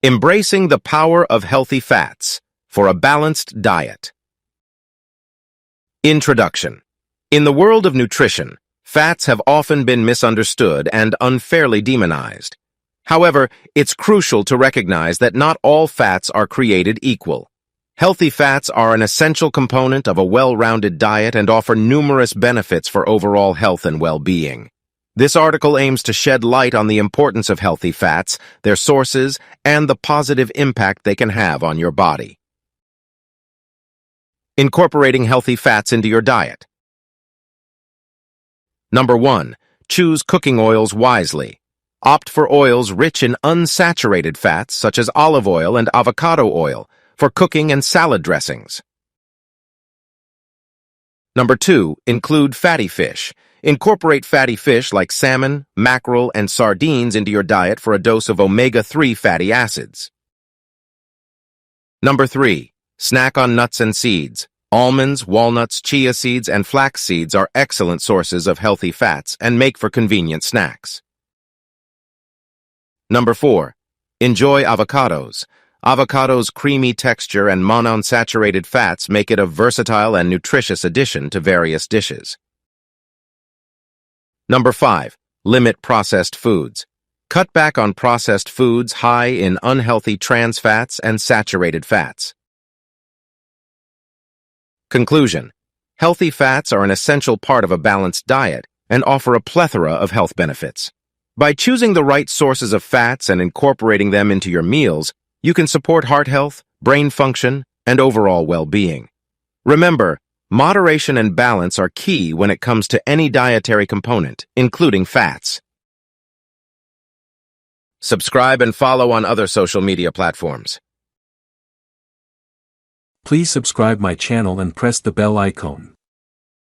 Embracing the power of healthy fats for a balanced diet. Introduction. In the world of nutrition, fats have often been misunderstood and unfairly demonized. However, it's crucial to recognize that not all fats are created equal. Healthy fats are an essential component of a well-rounded diet and offer numerous benefits for overall health and well-being. This article aims to shed light on the importance of healthy fats, their sources, and the positive impact they can have on your body. Incorporating healthy fats into your diet. Number 1. Choose cooking oils wisely. Opt for oils rich in unsaturated fats such as olive oil and avocado oil for cooking and salad dressings. Number 2. Include fatty fish. Incorporate fatty fish like salmon, mackerel, and sardines into your diet for a dose of omega-3 fatty acids. Number 3. Snack on nuts and seeds. Almonds, walnuts, chia seeds, and flax seeds are excellent sources of healthy fats and make for convenient snacks. Number 4. Enjoy avocados. Avocados' creamy texture and monounsaturated fats make it a versatile and nutritious addition to various dishes. Number 5. Limit processed foods. Cut back on processed foods high in unhealthy trans fats and saturated fats. Conclusion. Healthy fats are an essential part of a balanced diet and offer a plethora of health benefits. By choosing the right sources of fats and incorporating them into your meals, you can support heart health, brain function, and overall well-being. Remember, moderation and balance are key when it comes to any dietary component, including fats. Subscribe and follow on other social media platforms. Please subscribe my channel and press the bell icon.